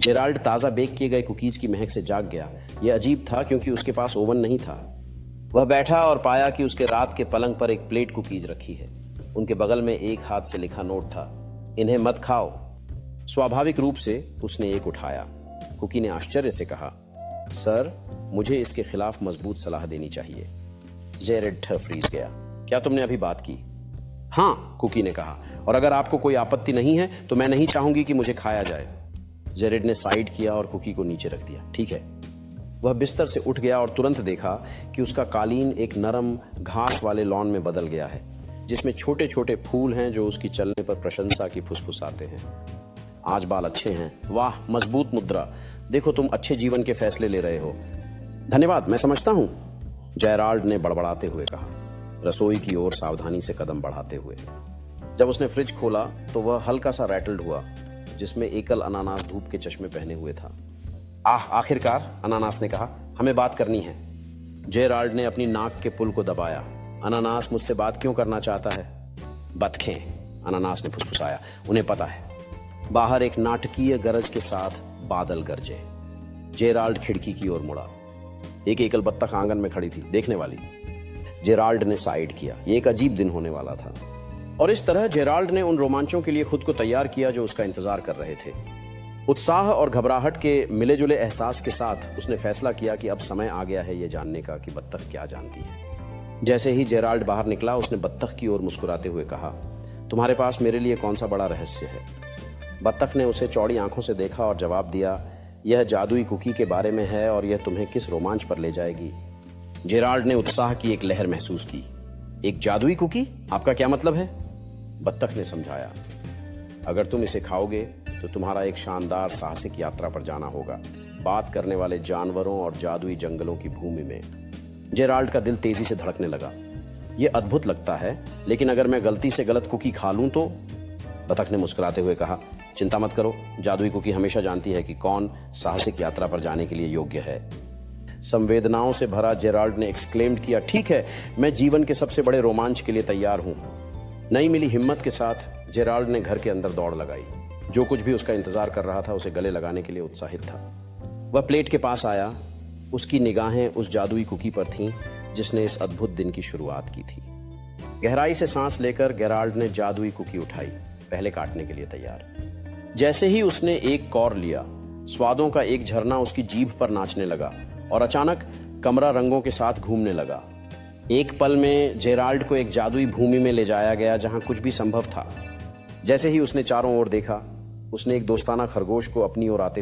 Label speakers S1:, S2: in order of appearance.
S1: Gerald ताज़ा bake किए गए कुकीज की महक से जाग गया। यह अजीब था क्योंकि उसके पास ओवन नहीं था। वह बैठा और पाया कि उसके रात के पलंग पर एक प्लेट कुकीज रखी है। उनके बगल में एक हाथ से लिखा नोट था, इन्हें मत खाओ। स्वाभाविक रूप से उसने एक उठाया। कुकी ने आश्चर्य से कहा, सर, मुझे इसके खिलाफ मजबूत सलाह देनी चाहिए। जेरेड ठफरीज गया। क्या तुमने अभी बात की? हाँ, कुकी ने कहा, और अगर आपको कोई आपत्ति नहीं है तो मैं नहीं चाहूंगी कि मुझे खाया जाए। जेरेड ने साइड किया और कुकी को नीचे रख दिया। ठीक है। वह बिस्तर से उठ गया और तुरंत देखा कि उसका कालीन एक नरम घास वाले लॉन में बदल गया है, जिसमें छोटे छोटे फूल हैं जो उसकी चलने पर प्रशंसा की फुसफुसाते हैं। आज बाल अच्छे हैं। वाह, मजबूत मुद्रा। देखो, तुम अच्छे जीवन के फैसले ले रहे हो। धन्यवाद, मैं समझता हूं, जेराल्ड ने बड़बड़ाते हुए कहा, रसोई की ओर सावधानी से कदम बढ़ाते हुए। जब उसने फ्रिज खोला तो वह हल्का सा रैटल्ड हुआ, जिसमें एकल अनानास धूप के चश्मे पहने हुए था। आखिरकार, अनानास ने कहा, हमें बात करनी है। जेराल्ड ने अपनी नाक के पुल को दबाया। अनानास मुझसे बात क्यों करना चाहता है? बतखें, अनानास ने फुसफुसाया, उन्हें पता है। बाहर एक नाटकीय गरज के साथ बादल गरजे। जेराल्ड खिड़की की ओर मुड़ा। एक एकल बत्तख आंगन में खड़ी थी, देखने वाली। जेराल्ड ने साइड किया। यह एक अजीब दिन होने वाला था, और इस तरह जेराल्ड ने उन रोमांचों के लिए खुद को तैयार किया जो उसका इंतजार कर रहे थे। उत्साह और घबराहट के मिले जुले एहसास के साथ उसने फैसला किया कि अब समय आ गया है यह जानने का कि बत्तख क्या जानती है। जैसे ही जेराल्ड बाहर निकला, उसने बत्तख की ओर मुस्कुराते हुए कहा, तुम्हारे पास मेरे लिए कौन सा बड़ा रहस्य है? बत्तख ने उसे चौड़ी आंखों से देखा और जवाब दिया, यह जादुई कुकी के बारे में है और यह तुम्हें किस रोमांच पर ले जाएगी। जेराल्ड ने उत्साह की एक लहर महसूस की। एक जादुई कुकी? आपका क्या मतलब है? बत्तख ने समझाया, अगर तुम इसे खाओगे तो तुम्हारा एक शानदार साहसिक यात्रा पर जाना होगा, बात करने वाले जानवरों और जादुई जंगलों की भूमि में। जेराल्ड का दिल तेजी से धड़कने लगा। यह अद्भुत लगता है, लेकिन अगर मैं गलती से गलत कुकी खा लूं तो? बत्तख ने मुस्कुराते हुए कहा, चिंता मत करो, जादुई कुकी हमेशा जानती है कि कौन साहसिक यात्रा पर जाने के लिए योग्य है। संवेदनाओं से भरा जेराल्ड ने एक्सक्लेम्ड किया, ठीक है, मैं जीवन के सबसे बड़े रोमांच के लिए तैयार हूं। नई मिली हिम्मत के साथ जेराल्ड ने घर के अंदर दौड़ लगाई। जो कुछ भी उसका इंतजार कर रहा था उसे गले लगाने के लिए उत्साहित था। वह प्लेट के पास आया। उसकी निगाहें उस जादुई कुकी पर थीं जिसने इस अद्भुत दिन की शुरुआत की थी। गहराई से सांस लेकर जेराल्ड ने जादुई कुकी उठाई, पहले काटने के लिए तैयार। जैसे ही उसने एक कौर लिया, स्वादों का एक झरना उसकी जीभ पर नाचने लगा और अचानक कमरा रंगों के साथ घूमने लगा। एक पल में जेराल्ड को एक जादुई भूमि में ले जाया गया जहां कुछ भी संभव था। जैसे ही उसने चारों ओर देखा, उसने एक दोस्ताना खरगोश को अपनी ओर आते हुए